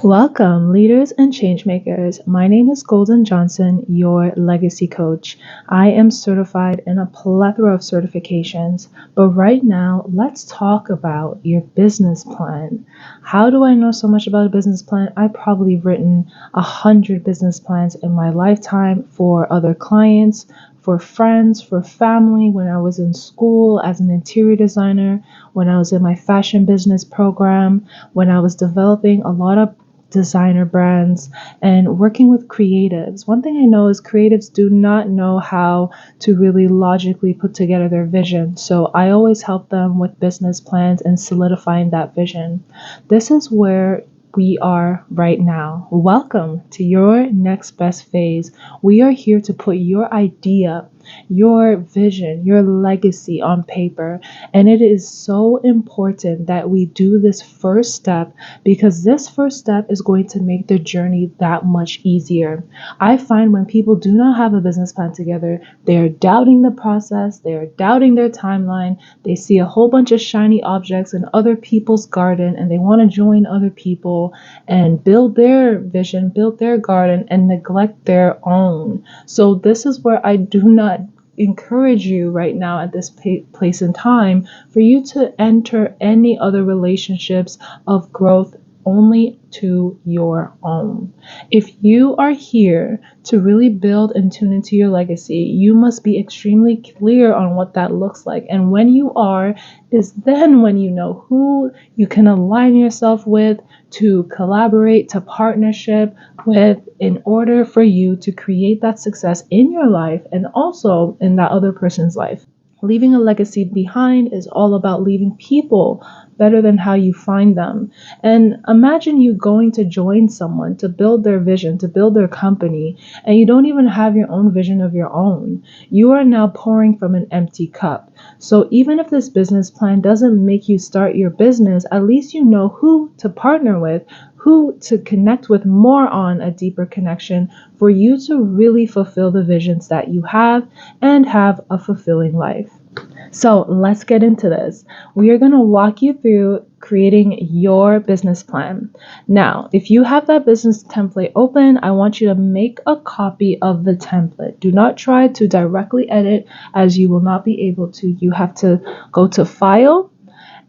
Welcome, leaders and changemakers. My name is Golden Johnson, your legacy coach. I am certified in a plethora of certifications, but right now, let's talk about your business plan. How do I know so much about a business plan? I've probably written 100 business plans in my lifetime for other clients, for friends, for family, when I was in school as an interior designer, when I was in my fashion business program, when I was developing a lot of designer brands and working with creatives. One thing I know is creatives do not know how to really logically put together their vision. So I always help them with business plans and solidifying that vision. This is where we are right now. Welcome to your next best phase. We are here to put your idea, your vision, your legacy on paper. And it is so important that we do this first step because this first step is going to make the journey that much easier. I find when people do not have a business plan together, they are doubting the process, they are doubting their timeline, they see a whole bunch of shiny objects in other people's garden and they want to join other people and build their vision, build their garden, and neglect their own. So this is where I do not encourage you right now at this place in time for you to enter any other relationships of growth only to your own. If you are here to really build and tune into your legacy, you must be extremely clear on what that looks like. And when you are, is then when you know who you can align yourself with, to collaborate, to partnership with, in order for you to create that success in your life and also in that other person's life. Leaving a legacy behind is all about leaving people better than how you find them. And imagine you going to join someone to build their vision, to build their company, and you don't even have your own vision of your own. You are now pouring from an empty cup. So even if this business plan doesn't make you start your business, at least you know who to partner with, who to connect with more on a deeper connection for you to really fulfill the visions that you have and have a fulfilling life. So let's get into this. We are going to walk you through creating your business plan. Now, if you have that business template open, I want you to make a copy of the template. Do not try to directly edit as you will not be able to. You have to go to File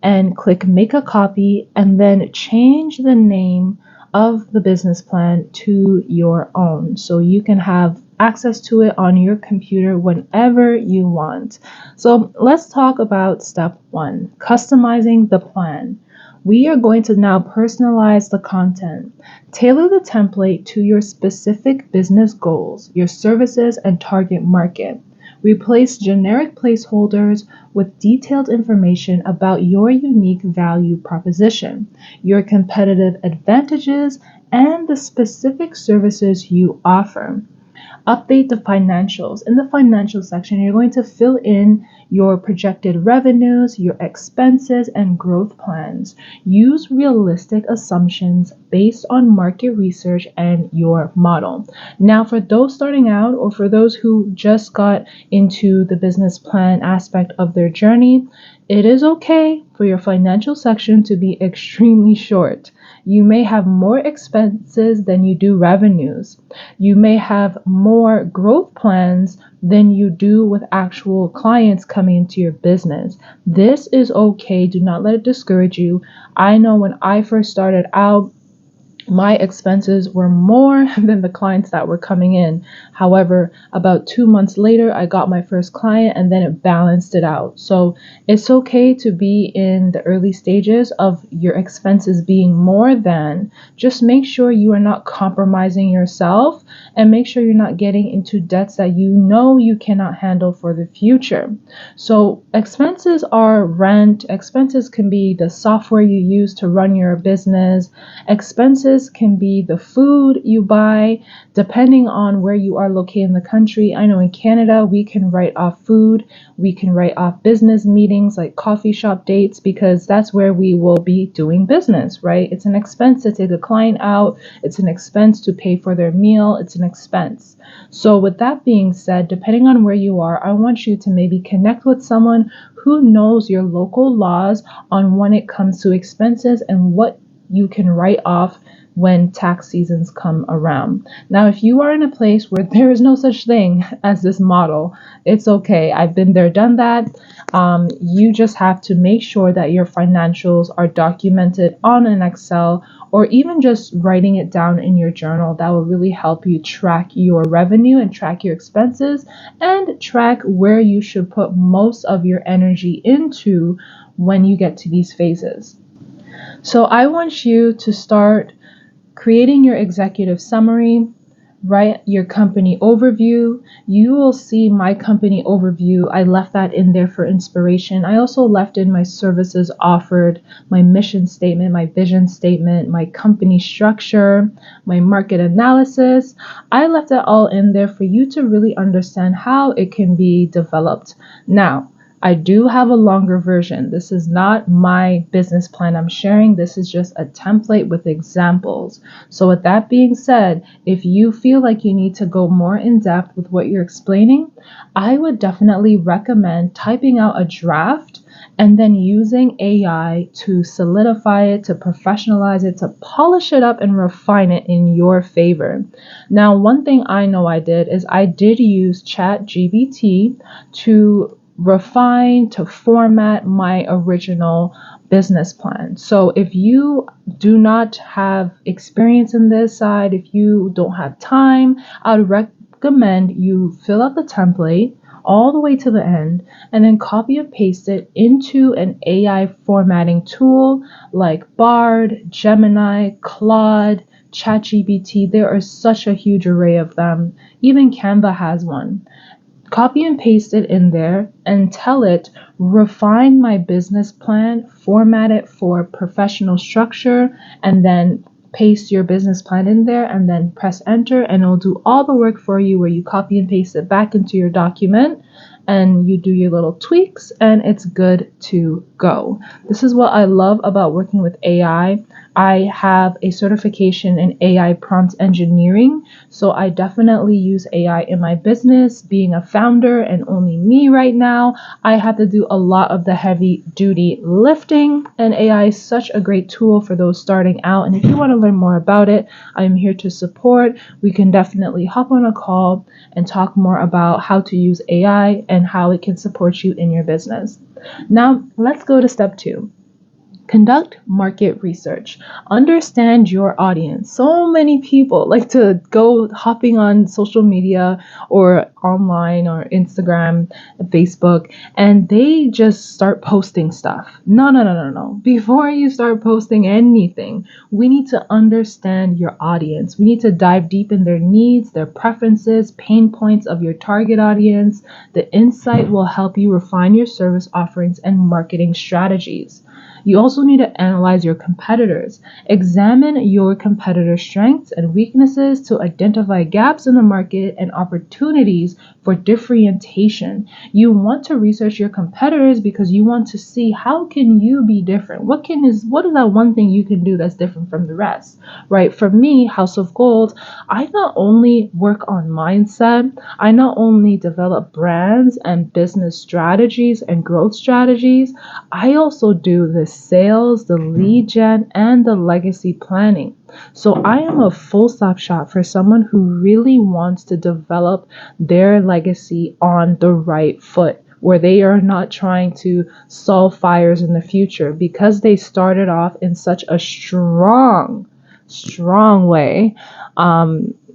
and click Make a Copy and then change the name of the business plan to your own so you can have access to it on your computer whenever you want. So let's talk about step 1, customizing the plan. We are going to now personalize the content. Tailor the template to your specific business goals, your services, and target market. Replace generic placeholders with detailed information about your unique value proposition, your competitive advantages, and the specific services you offer. Update the financials. In the financial section, you're going to fill in your projected revenues, your expenses, and growth plans. Use realistic assumptions based on market research and your model. Now, for those starting out or for those who just got into the business plan aspect of their journey, it is okay for your financial section to be extremely short. You may have more expenses than you do revenues. You may have more growth plans than you do with actual clients coming into your business. This is okay. Do not let it discourage you. I know when I first started out, my expenses were more than the clients that were coming in. However, about 2 months later, I got my first client and then it balanced it out. So it's okay to be in the early stages of your expenses being more than. Just make sure you are not compromising yourself and make sure you're not getting into debts that you know you cannot handle for the future. So expenses are rent. Expenses can be the software you use to run your business. Expenses can be the food you buy, depending on where you are located in the country. I know in Canada, we can write off food, we can write off business meetings like coffee shop dates because that's where we will be doing business, right? It's an expense to take a client out, it's an expense to pay for their meal, it's an expense. So with that being said, depending on where you are, I want you to maybe connect with someone who knows your local laws on when it comes to expenses and what you can write off when tax seasons come around. Now, if you are in a place where there is no such thing as this model, it's okay. I've been there, done that. You just have to make sure that your financials are documented on an Excel, or even just writing it down in your journal. That will really help you track your revenue and track your expenses and track where you should put most of your energy into when you get to these phases. So I want you to start creating your executive summary, write your company overview. You will see my company overview. I left that in there for inspiration. I also left in my services offered, my mission statement, my vision statement, my company structure, my market analysis. I left that all in there for you to really understand how it can be developed. Now, I do have a longer version. This is not my business plan I'm sharing. This is just a template with examples. So with that being said, if you feel like you need to go more in depth with what you're explaining, I would definitely recommend typing out a draft and then using AI to solidify it, to professionalize it, to polish it up and refine it in your favor. Now, one thing I know I did is I did use ChatGPT to refine, to format my original business plan. So if you do not have experience in this side, if you don't have time, I would recommend you fill out the template all the way to the end and then copy and paste it into an AI formatting tool like Bard, Gemini, Claude, ChatGPT. There are such a huge array of them. Even Canva has one. Copy and paste it in there and tell it, refine my business plan, format it for professional structure, and then paste your business plan in there and then press enter, and it'll do all the work for you where you copy and paste it back into your document and you do your little tweaks and it's good to go. This is what I love about working with AI. I have a certification in AI prompt engineering, so I definitely use AI in my business. Being a founder and only me right now, I have to do a lot of the heavy duty lifting, and AI is such a great tool for those starting out. And if you want to learn more about it, I'm here to support. We can definitely hop on a call and talk more about how to use AI and how it can support you in your business. Now, let's go to step 2. Conduct market research. Understand your audience. So many people like to go hopping on social media or online or Instagram, Facebook, and they just start posting stuff. No. Before you start posting anything, we need to understand your audience. We need to dive deep in their needs, their preferences, pain points of your target audience. The insight will help you refine your service offerings and marketing strategies. You also need to analyze your competitors. Examine your competitor strengths and weaknesses to identify gaps in the market and opportunities for differentiation. You want to research your competitors because you want to see how can you be different? What is that one thing you can do that's different from the rest, right? For me, House of Gold, I not only work on mindset, I not only develop brands and business strategies and growth strategies, I also do the sales, the lead gen, and the legacy planning. So I am a full stop shop for someone who really wants to develop their legacy on the right foot, where they are not trying to solve fires in the future because they started off in such a strong way.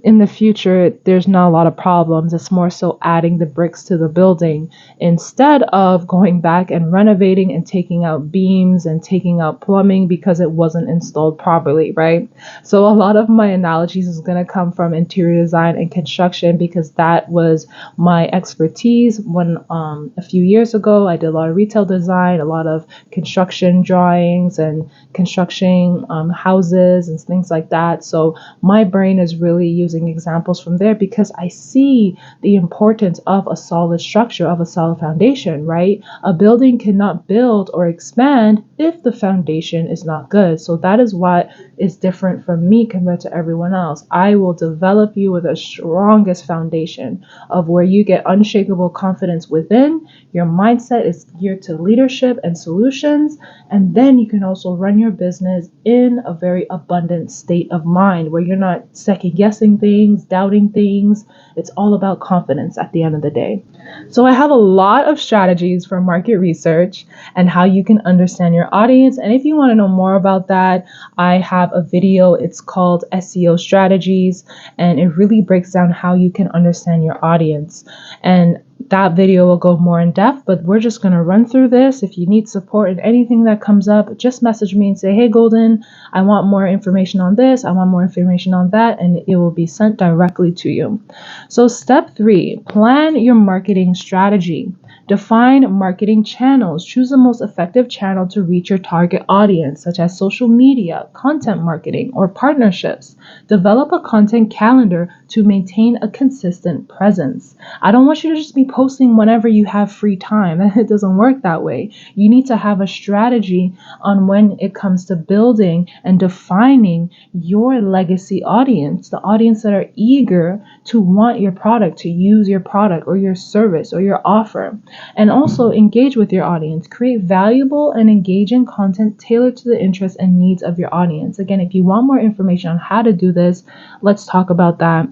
In the future, there's not a lot of problems. It's more so adding the bricks to the building instead of going back and renovating and taking out beams and taking out plumbing because it wasn't installed properly, right? So a lot of my analogies is going to come from interior design and construction because that was my expertise when a few years ago I did a lot of retail design, a lot of construction drawings and construction houses and things like that. So my brain is really using using examples from there because I see the importance of a solid structure, of a solid foundation, right? A building cannot build or expand if the foundation is not good. So that is what is different from me compared to everyone else. I will develop you with the strongest foundation of where you get unshakable confidence within. Your mindset is geared to leadership and solutions. And then you can also run your business in a very abundant state of mind where you're not second guessing things, doubting things. It's all about confidence at the end of the day. So I have a lot of strategies for market research and how you can understand your audience. And if you want to know more about that, I have a video. It's called SEO strategies, and it really breaks down how you can understand your audience. And that video will go more in depth, but we're just going to run through this. If you need support in anything that comes up, just message me and say, hey, Golden, I want more information on this. I want more information on that. And it will be sent directly to you. So step 3, plan your marketing strategy. Define marketing channels. Choose the most effective channel to reach your target audience, such as social media, content marketing, or partnerships. Develop a content calendar to maintain a consistent presence. I don't want you to just be posting whenever you have free time. It doesn't work that way. You need to have a strategy on when it comes to building and defining your legacy audience, the audience that are eager to want your product, to use your product or your service or your offer. And also engage with your audience. Create valuable and engaging content tailored to the interests and needs of your audience. Again, if you want more information on how to do this, let's talk about that.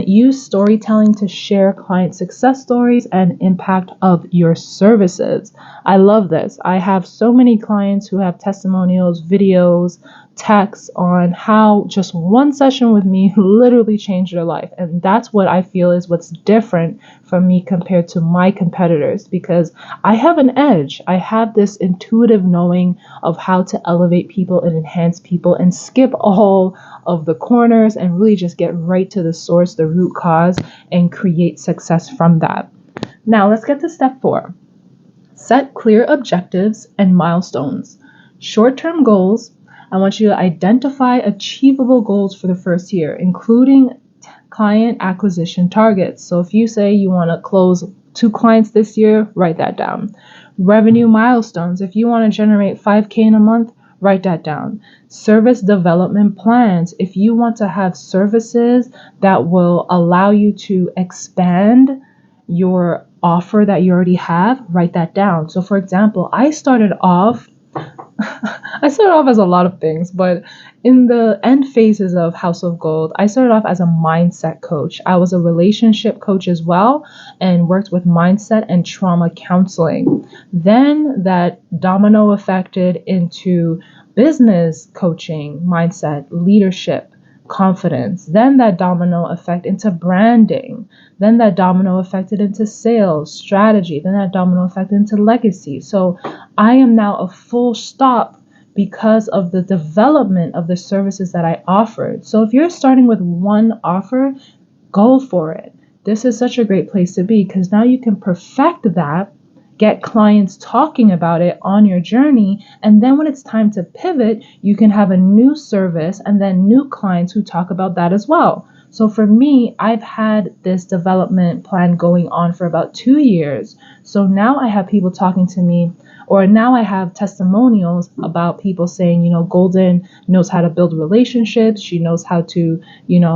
Use storytelling to share client success stories and impact of your services. I love this. I have so many clients who have testimonials, videos, texts on how just one session with me literally changed their life. And that's what I feel is what's different from me compared to my competitors, because I have an edge. I have this intuitive knowing of how to elevate people and enhance people and skip all of the corners and really just get right to the source, the root cause, and create success from that. Now let's get to step 4. Set clear objectives and milestones. Short-term goals. I want you to identify achievable goals for the first year, including client acquisition targets. So if you say you want to close 2 clients this year, write that down. Revenue milestones. If you want to generate 5K in a month, write that down. Service development plans. If you want to have services that will allow you to expand your offer that you already have, write that down. So for example, I started off as a lot of things, but in the end phases of House of Gold, I started off as a mindset coach. I was a relationship coach as well and worked with mindset and trauma counseling. Then that domino affected into business coaching, mindset, leadership, confidence. Then that domino effect into branding. Then that domino affected into sales, strategy. Then that domino effect into legacy. So I am now a full stop because of the development of the services that I offered. So if you're starting with one offer, go for it. This is such a great place to be because now you can perfect that, get clients talking about it on your journey, and then when it's time to pivot, you can have a new service and then new clients who talk about that as well. So for me, I've had this development plan going on for about 2 years. So now I have people talking to me, or now I have testimonials about people saying, Golden knows how to build relationships. She knows how to,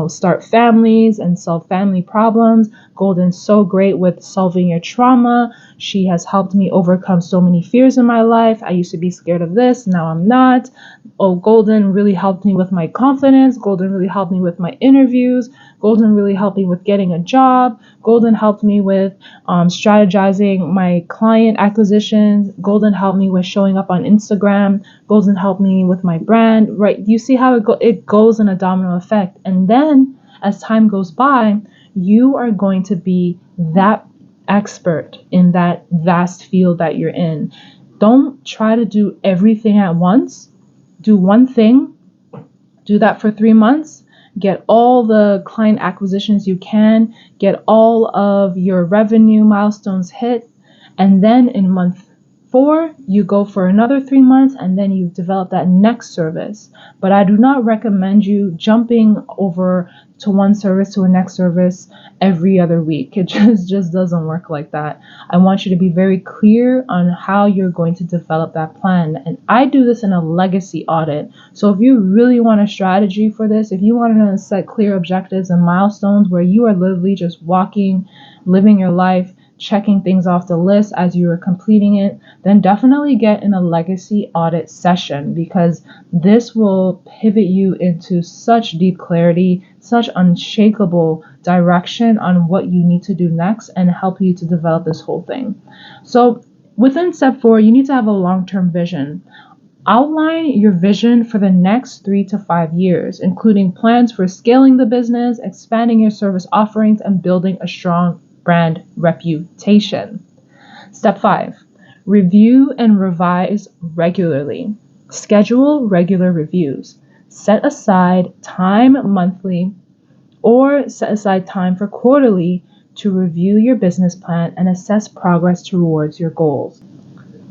start families and solve family problems. Golden's so great with solving your trauma. She has helped me overcome so many fears in my life. I used to be scared of this. Now I'm not. Oh, Golden really helped me with my confidence. Golden really helped me with my interviews. Golden really helped me with getting a job. Golden helped me with strategizing my client acquisitions. Golden helped me with showing up on Instagram. Golden helped me with my brand, right? You see how it goes in a domino effect. And then as time goes by, you are going to be that expert in that vast field that you're in. Don't try to do everything at once. Do one thing. Do that for 3 months. Get all the client acquisitions you can. Get all of your revenue milestones hit. And then in month 4, you go for another 3 months and then you develop that next service. But I do not recommend you jumping over to one service to a next service every other week. It just doesn't work like that. I want you to be very clear on how you're going to develop that plan. And I do this in a legacy audit. So if you really want a strategy for this, if you want to set clear objectives and milestones where you are literally just walking, living your life, checking things off the list as you are completing it, then definitely get in a legacy audit session, because this will pivot you into such deep clarity, such unshakable direction on what you need to do next and help you to develop this whole thing. So within step 4, you need to have a long-term vision. Outline your vision for the next 3 to 5 years, including plans for scaling the business, expanding your service offerings, and building a strong brand reputation. Step 5, review and revise regularly. Schedule regular reviews. Set aside time monthly or set aside time for quarterly to review your business plan and assess progress towards your goals.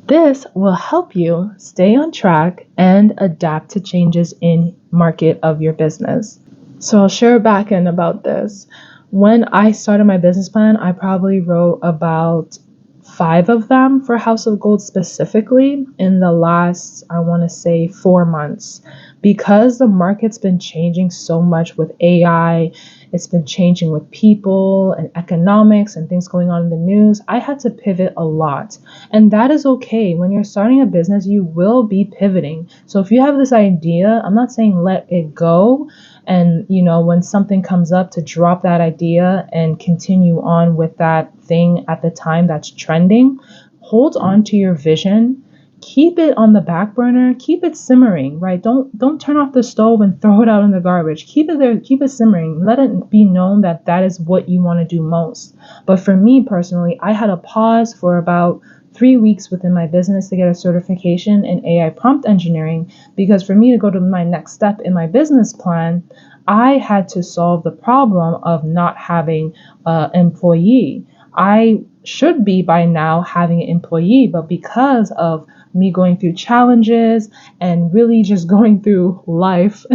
This will help you stay on track and adapt to changes in market of your business. So I'll share a back end about this. When I started my business plan, I probably wrote about 5 of them for House of Gold specifically in the last, I want to say, 4 months. Because the market's been changing so much with AI, it's been changing with people and economics and things going on in the news, I had to pivot a lot. And that is okay. When you're starting a business, you will be pivoting. So if you have this idea, I'm not saying let it go. And, when something comes up, to drop that idea and continue on with that thing at the time that's trending. Hold on to your vision. Keep it on the back burner. Keep it simmering, right? Don't turn off the stove and throw it out in the garbage. Keep it there. Keep it simmering. Let it be known that that is what you want to do most. But for me personally, I had a pause for about 3 weeks within my business to get a certification in AI prompt engineering, because for me to go to my next step in my business plan, I had to solve the problem of not having an employee. I should be by now having an employee, but because of me going through challenges and really just going through life,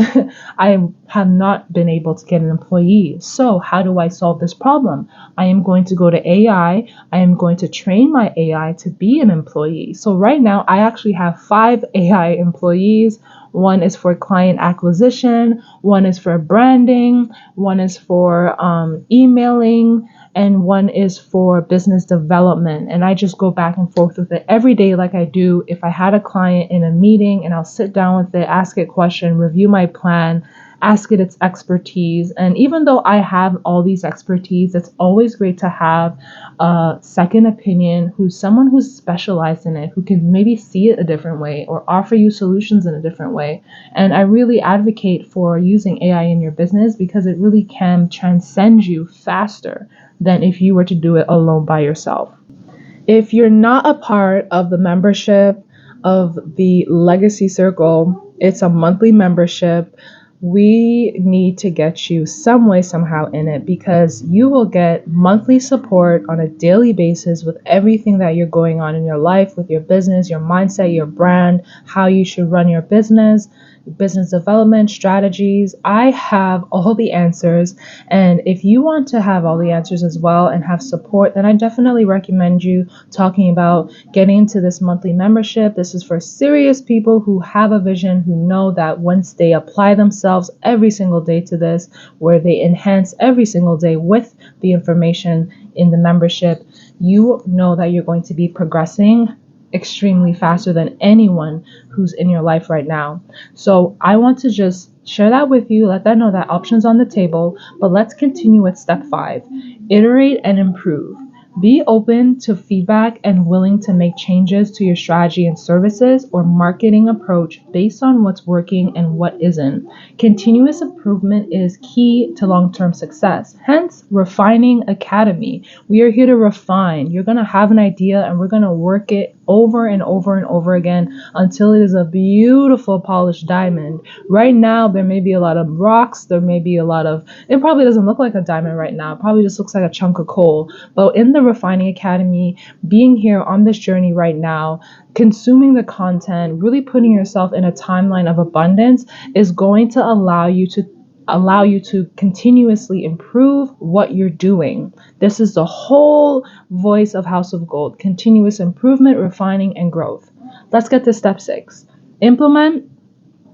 I have not been able to get an employee. So how do I solve this problem? I am going to go to AI. I am going to train my AI to be an employee. So right now, I actually have 5 AI employees. One is for client acquisition, one is for branding, one is for emailing, and one is for business development. And I just go back and forth with it every day like I do if I had a client in a meeting, and I'll sit down with it, ask it a question, review my plan, ask it its expertise. And even though I have all these expertise, it's always great to have a second opinion, someone who's specialized in it, who can maybe see it a different way or offer you solutions in a different way. And I really advocate for using AI in your business, because it really can transcend you faster than if you were to do it alone by yourself. If you're not a part of the membership of the Legacy Circle, it's a monthly membership. We need to get you some way, somehow in it, because you will get monthly support on a daily basis with everything that you're going on in your life, with your business, your mindset, your brand, how you should run your business development strategies. I have all the answers. And if you want to have all the answers as well and have support, then I definitely recommend you talking about getting into this monthly membership. This is for serious people who have a vision, who know that once they apply themselves every single day to this, where they enhance every single day with the information in the membership, you know that you're going to be progressing extremely faster than anyone who's in your life right now. So I want to just share that with you, let that know that options on the table. But let's continue with step 5, iterate and improve. Be open to feedback and willing to make changes to your strategy and services or marketing approach based on what's working and what isn't. Continuous improvement is key to long-term success. Hence, Refining Academy. We are here to refine. You're going to have an idea and we're going to work it over and over and over again until it is a beautiful polished diamond. Right now, there may be a lot of rocks. There may be a lot of, it probably doesn't look like a diamond right now. It probably just looks like a chunk of coal. But in the Refining Academy, being here on this journey right now, consuming the content, really putting yourself in a timeline of abundance is going to allow you to continuously improve what you're doing. This is the whole voice of House of Gold: continuous improvement, refining, and growth. Let's get to step 6. Implement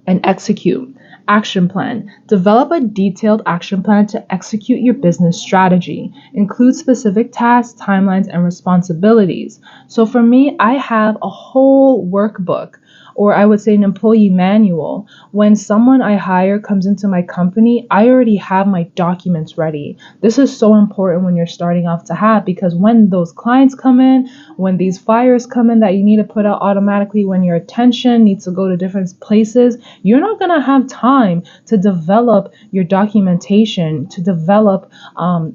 and execute. Action plan. Develop a detailed action plan to execute your business strategy. Include specific tasks, timelines, and responsibilities. So for me, I have a whole workbook, or I would say an employee manual. When someone I hire comes into my company, I already have my documents ready. This is so important when you're starting off to have, because when those clients come in, when these fires come in that you need to put out automatically, when your attention needs to go to different places, you're not going to have time to develop your documentation, to develop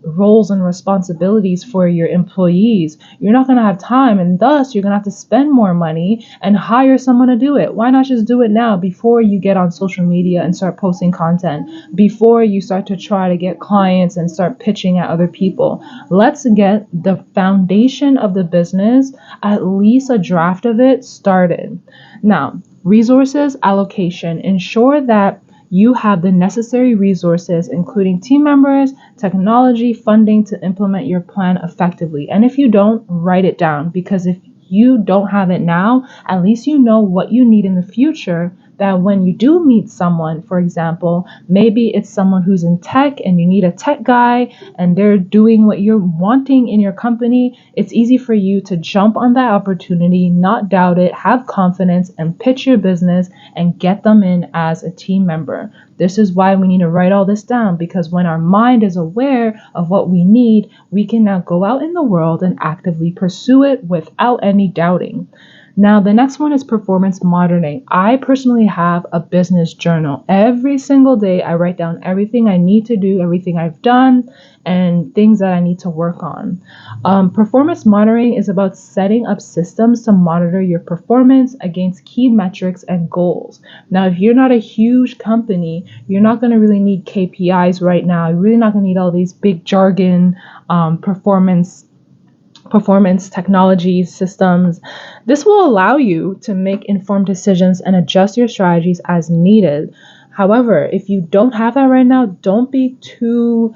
roles and responsibilities for your employees. You're not going to have time, and thus you're going to have to spend more money and hire someone to do it. Why not just do it now before you get on social media and start posting content, before you start to try to get clients and start pitching at other people? Let's get the foundation of the business, at least a draft of it, started. Now, resources allocation. Ensure that you have the necessary resources, including team members, technology, funding to implement your plan effectively. And if you don't, write it down, because if you don't have it now, at least you know what you need in the future, that when you do meet someone, for example, maybe it's someone who's in tech and you need a tech guy and they're doing what you're wanting in your company, it's easy for you to jump on that opportunity, not doubt it, have confidence, and pitch your business and get them in as a team member. This is why we need to write all this down, because when our mind is aware of what we need, we can now go out in the world and actively pursue it without any doubting. Now, the next one is performance monitoring. I personally have a business journal. Every single day, I write down everything I need to do, everything I've done, and things that I need to work on. Performance monitoring is about setting up systems to monitor your performance against key metrics and goals. Now, if you're not a huge company, you're not going to really need KPIs right now. You're really not going to need all these big jargon, performance technology systems. This will allow you to make informed decisions and adjust your strategies as needed. However, if you don't have that right now, don't be too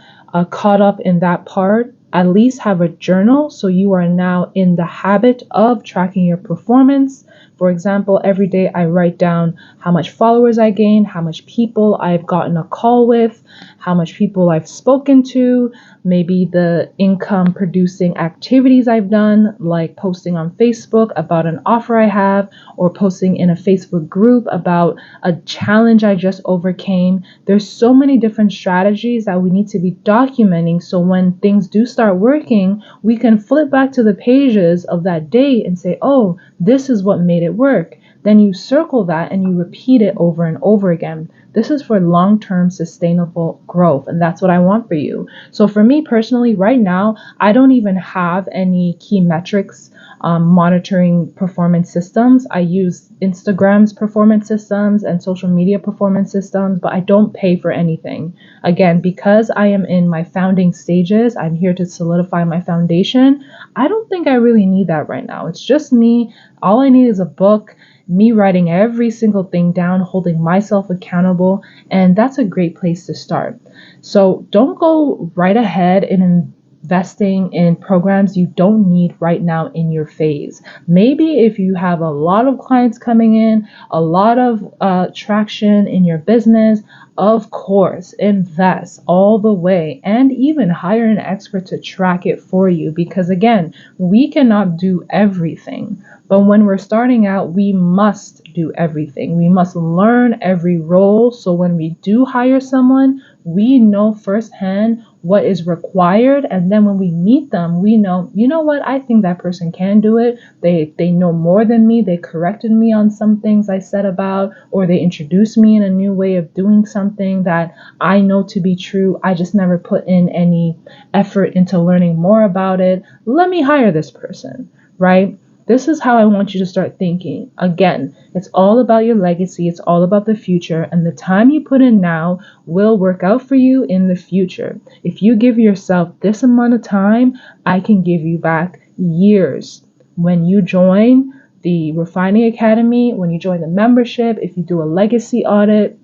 caught up in that part. At least have a journal so you are now in the habit of tracking your performance. For example, every day I write down how much followers I gained, how much people I've gotten a call with, how much people I've spoken to, maybe the income producing activities I've done, like posting on Facebook about an offer I have, or posting in a Facebook group about a challenge I just overcame. There's so many different strategies that we need to be documenting, so when things do start working, we can flip back to the pages of that day and say, oh, this is what made it work. Then you circle that and you repeat it over and over again. This is for long-term sustainable growth, and that's what I want for you. So for me personally, right now, I don't even have any key metrics monitoring performance systems. I use Instagram's performance systems and social media performance systems, but I don't pay for anything. Again, because I am in my founding stages, I'm here to solidify my foundation. I don't think I really need that right now. It's just me. All I need is a book, me writing every single thing down, holding myself accountable, and that's a great place to start. So don't go right ahead and investing in programs you don't need right now in your phase. Maybe if you have a lot of clients coming in, a lot of traction in your business, of course, invest all the way and even hire an expert to track it for you, because again, we cannot do everything. But when we're starting out, we must do everything. We must learn every role. So when we do hire someone, we know firsthand what is required. And then when we meet them, we know, you know what, I think that person can do it. They know more than me. They corrected me on some things I said about, or they introduced me in a new way of doing something that I know to be true. I just never put in any effort into learning more about it. Let me hire this person, right? This is how I want you to start thinking. Again, it's all about your legacy. It's all about the future. And the time you put in now will work out for you in the future. If you give yourself this amount of time, I can give you back years. When you join the Refining Academy, when you join the membership, if you do a legacy audit,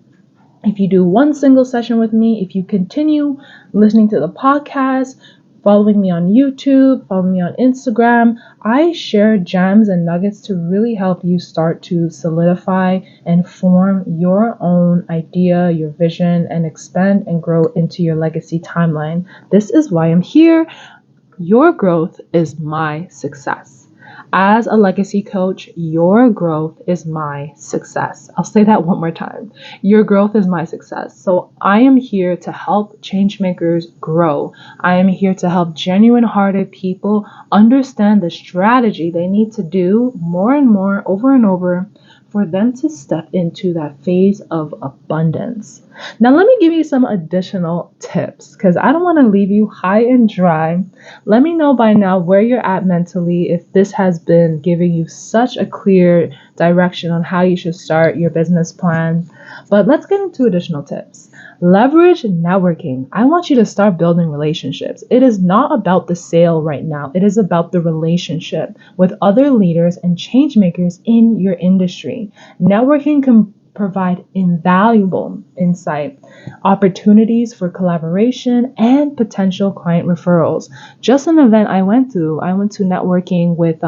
if you do one single session with me, if you continue listening to the podcast, following me on YouTube, following me on Instagram, I share gems and nuggets to really help you start to solidify and form your own idea, your vision, and expand and grow into your legacy timeline. This is why I'm here. Your growth is my success. As a legacy coach, your growth is my success. I'll say that one more time. Your growth is my success. So I am here to help changemakers grow. I am here to help genuine-hearted people understand the strategy they need to do more and more, over and over, for them to step into that phase of abundance. Now, let me give you some additional tips because I don't want to leave you high and dry. Let me know by now where you're at mentally, if this has been giving you such a clear direction on how you should start your business plan. But let's get into additional tips. Leverage networking. I want you to start building relationships. It is not about the sale right now. It is about the relationship with other leaders and change makers in your industry. Networking can provide invaluable insight, opportunities for collaboration, and potential client referrals. Just an event I went to networking with,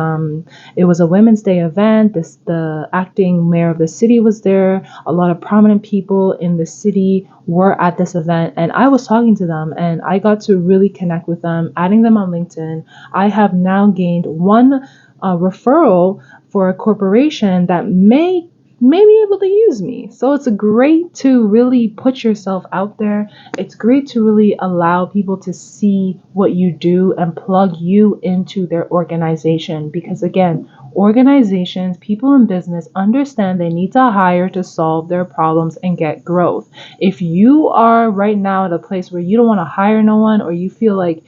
it was a Women's Day event. The acting mayor of the city was there. A lot of prominent people in the city were at this event, and I was talking to them, and I got to really connect with them, adding them on LinkedIn. I have now gained one referral for a corporation that may be able to use me. So it's great to really put yourself out there. It's great to really allow people to see what you do and plug you into their organization. Because again, organizations, people in business understand they need to hire to solve their problems and get growth. If you are right now at a place where you don't want to hire no one, or you feel like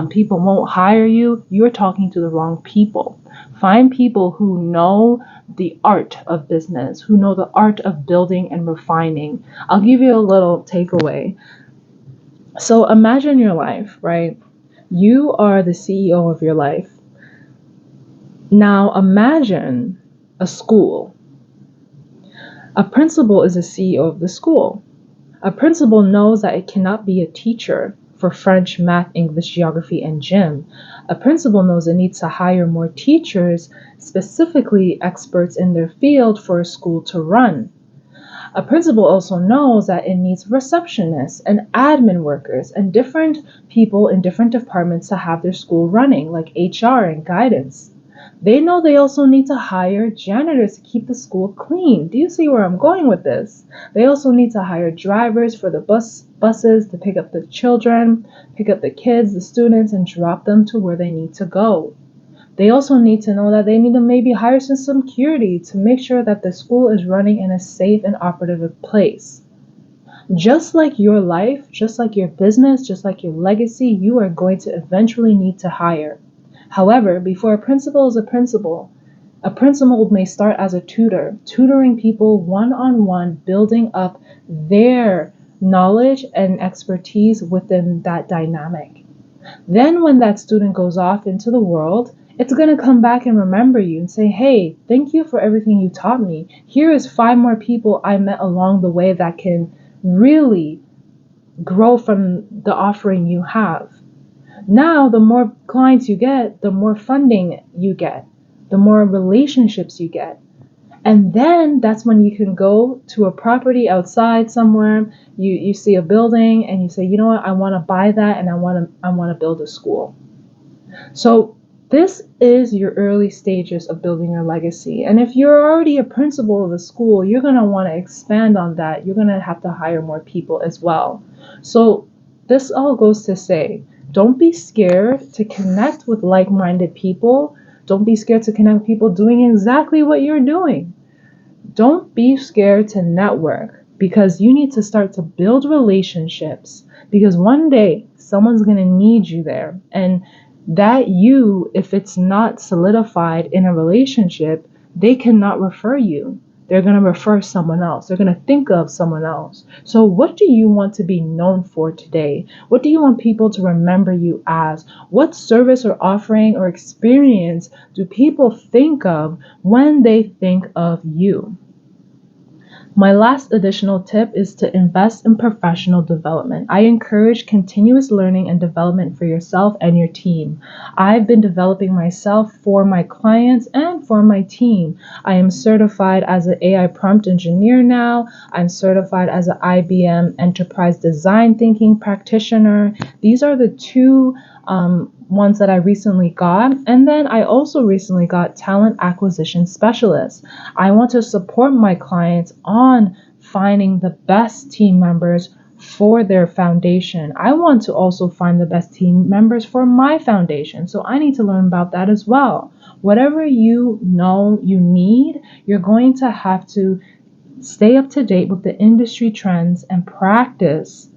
people won't hire you, you're talking to the wrong people. Find people who know the art of business, who know the art of building and refining. I'll give you a little takeaway. So imagine your life, right? You are the CEO of your life. Now imagine a school. A principal is a CEO of the school. A principal knows that it cannot be a teacher for French, math, English, geography, and gym. A principal knows it needs to hire more teachers, specifically experts in their field, for a school to run. A principal also knows that it needs receptionists and admin workers and different people in different departments to have their school running, like HR and guidance. They know they also need to hire janitors to keep the school clean. Do you see where I'm going with this? They also need to hire drivers for the buses to pick up the children, pick up the kids, the students, and drop them to where they need to go. They also need to know that they need to maybe hire some security to make sure that the school is running in a safe and operative place. Just like your life, just like your business, just like your legacy, you are going to eventually need to hire. However, before a principal is a principal may start as a tutor, tutoring people one-on-one, building up their knowledge and expertise within that dynamic. Then when that student goes off into the world, it's going to come back and remember you and say, hey, thank you for everything you taught me. Here is 5 more people I met along the way that can really grow from the offering you have. Now, the more clients you get, the more funding you get, the more relationships you get. And then that's when you can go to a property outside somewhere, you see a building and you say, you know what, I want to buy that and I want to build a school. So this is your early stages of building your legacy. And if you're already a principal of a school, you're going to want to expand on that. You're going to have to hire more people as well. So this all goes to say, don't be scared to connect with like-minded people. Don't be scared to connect with people doing exactly what you're doing. Don't be scared to network, because you need to start to build relationships, because one day someone's going to need you there. And that you, if it's not solidified in a relationship, they cannot refer you. They're going to refer someone else. They're going to think of someone else. So what do you want to be known for today? What do you want people to remember you as? What service or offering or experience do people think of when they think of you? My last additional tip is to invest in professional development. I encourage continuous learning and development for yourself and your team. I've been developing myself for my clients and for my team. I am certified as an AI prompt engineer now. I'm certified as an IBM enterprise design thinking practitioner. These are the two ones that I recently got. And then I also recently got talent acquisition specialist. I want to support my clients on finding the best team members for their foundation. I want to also find the best team members for my foundation. So I need to learn about that as well. Whatever you know you need, you're going to have to stay up to date with the industry trends, and practice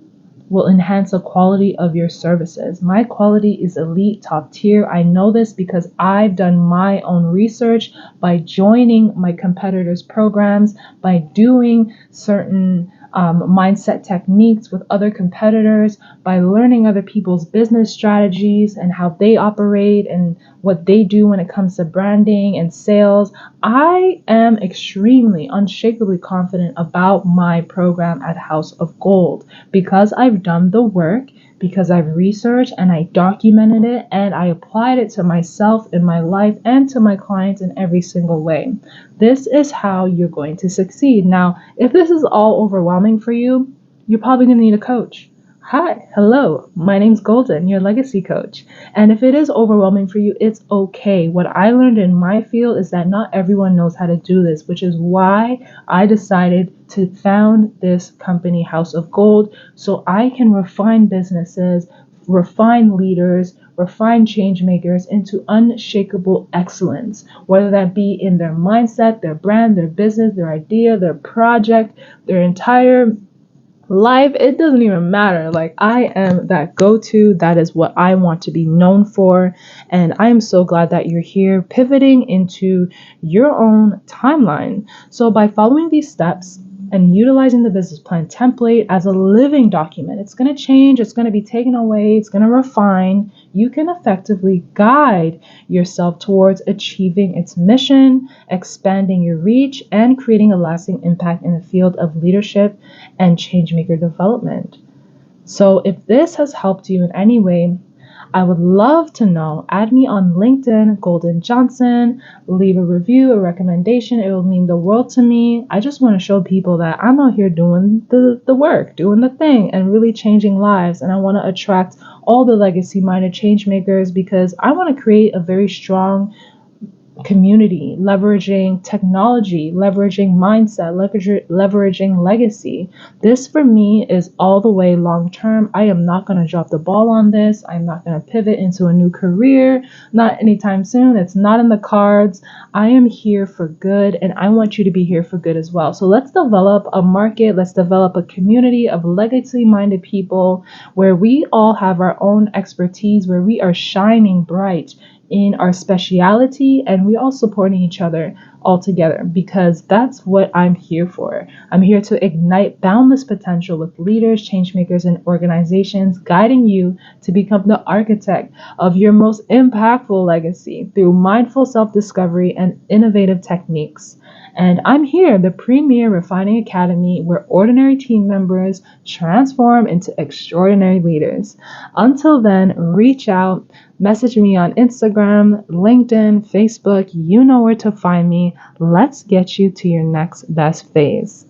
will enhance the quality of your services. My quality is elite, top tier. I know this because I've done my own research by joining my competitors' programs, by doing certain mindset techniques with other competitors, by learning other people's business strategies and how they operate and what they do when it comes to branding and sales. I am extremely, unshakably confident about my program at House of Gold because I've done the work, because I've researched and I documented it and I applied it to myself in my life and to my clients in every single way. This is how you're going to succeed. Now, if this is all overwhelming for you, you're probably going to need a coach. Hi, hello, my name's Golden, your legacy coach. And if it is overwhelming for you, it's okay. What I learned in my field is that not everyone knows how to do this, which is why I decided to found this company, House of Gold, so I can refine businesses, refine leaders, refine change makers into unshakable excellence, whether that be in their mindset, their brand, their business, their idea, their project, their entire life. It doesn't even matter. Like, I am that go-to. That is what I want to be known for. And I am so glad that you're here pivoting into your own timeline. So by following these steps and utilizing the business plan template as a living document, it's going to change, it's going to be taken away, it's going to refine. You can effectively guide yourself towards achieving its mission, expanding your reach, and creating a lasting impact in the field of leadership and changemaker development. So if this has helped you in any way, I would love to know. Add me on LinkedIn, Golden Johnson. Leave a review, a recommendation. It will mean the world to me. I just want to show people that I'm out here doing the work, doing the thing, and really changing lives. And I want to attract all the legacy-minded change makers because I want to create a very strong community, leveraging technology, leveraging mindset, leveraging legacy. This for me is all the way long term. I am not going to drop the ball on this. I'm not going to pivot into a new career, not anytime soon. It's not in the cards. I am here for good, and I want you to be here for good as well. So let's develop a market. Let's develop a community of legacy-minded people where we all have our own expertise, where we are shining bright in our speciality, and we all supporting each other all together, because that's what I'm here for. I'm here to ignite boundless potential with leaders, change makers, and organizations, guiding you to become the architect of your most impactful legacy through mindful self-discovery and innovative techniques. And I'm here, the premier refining academy, where ordinary team members transform into extraordinary leaders. Until then, reach out, message me on Instagram, LinkedIn, Facebook. You know where to find me. Let's get you to your next best phase.